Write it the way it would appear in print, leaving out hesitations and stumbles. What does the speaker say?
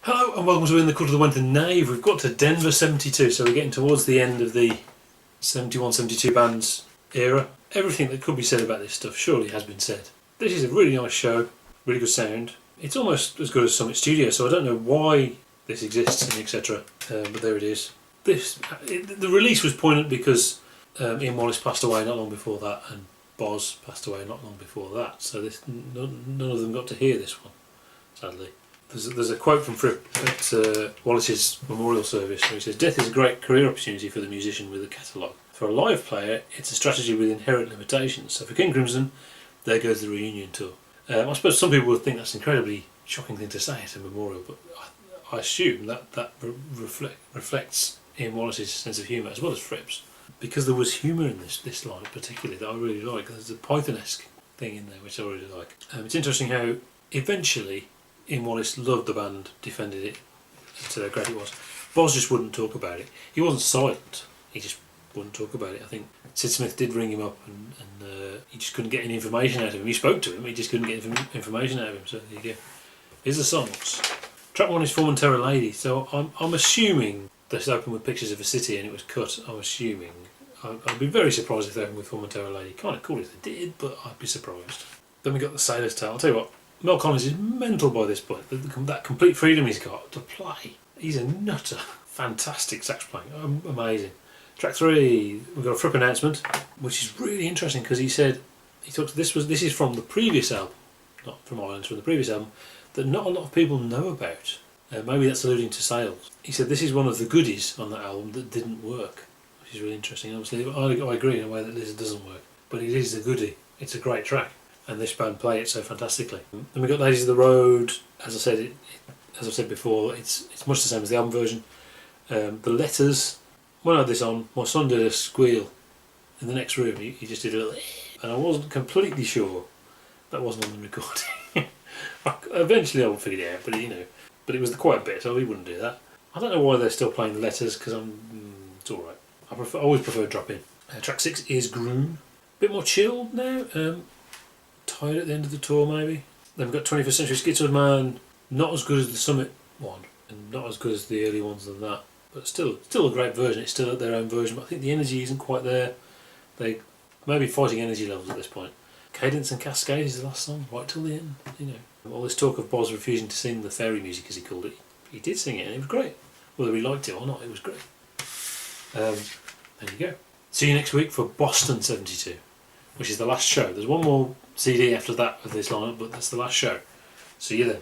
Hello and welcome to In the Cult of the Wenton Knave. We've got to Denver 72, so we're getting towards the end of the 71-72 bands era. Everything that could be said about this stuff surely has been said. This is a really nice show, really good sound. It's almost as good as Summit Studio, so I don't know why this exists and etc. But there it is. The release was poignant because Ian Wallace passed away not long before that, and Boz passed away not long before that. So none of them got to hear this one, sadly. There's a quote from Fripp at Wallace's memorial service where he says, "Death is a great career opportunity for the musician with a catalogue. For a live player, it's a strategy with inherent limitations. So for King Crimson, there goes the reunion tour." I suppose some people would think that's an incredibly shocking thing to say at a memorial, but I assume that reflects Ian Wallace's sense of humour as well as Fripp's, because there was humour in this line particularly that I really like. There's a Python-esque thing in there which I really like. It's interesting how eventually Ian Wallace loved the band, defended it, and said how great it was. Boz just wouldn't talk about it. He wasn't silent, he just wouldn't talk about it. I think Sid Smith did ring him up and he just couldn't get any information out of him. He spoke to him, he just couldn't get information out of him. So there you go. Here's the songs. Track 1 is Formentera Lady. So I'm assuming this opened with pictures of a city and it was cut. I'm assuming. I'd be very surprised if they opened with Formentera Lady. Kind of cool if they did, but I'd be surprised. Then we got the Sailor's Tale. I'll tell you what, Mel Collins is mental by this point. That complete freedom he's got to play. He's a nutter. Fantastic sax playing. Amazing. Track 3, we've got a Fripp announcement, which is really interesting because he said, this is from the previous album, not from Ireland, from the previous album, that not a lot of people know about. Maybe that's alluding to sales. He said this is one of the goodies on that album that didn't work, which is really interesting. Obviously, I agree in a way that this doesn't work, but it is a goodie. It's a great track, and this band play it so fantastically. Then we got Ladies of the Road. As I said before, it's much the same as the album version. The letters. When I had this on, my son did a squeal in the next room. He just did a little, and I wasn't completely sure that wasn't on the recording. Eventually I figured it out, but it was the quiet bit, so he wouldn't do that. I don't know why they're still playing the letters, because it's alright. I always prefer drop in. Track 6 is Groon. A bit more chilled now. Tired at the end of the tour maybe. Then we've got 21st Century Schizoid Man. Not as good as the Summit one, and not as good as the early ones than that. But still a great version. It's still their own version, but I think the energy isn't quite there. They may be fighting energy levels at this point. Cadence And Cascade is the last song, right till the end. All this talk of Boz refusing to sing the fairy music, as he called it. He did sing it, and it was great. Whether he liked it or not, it was great. There you go. See you next week for Boston 72, which is the last show. There's one more CD after that of this lineup, but that's the last show. See you then.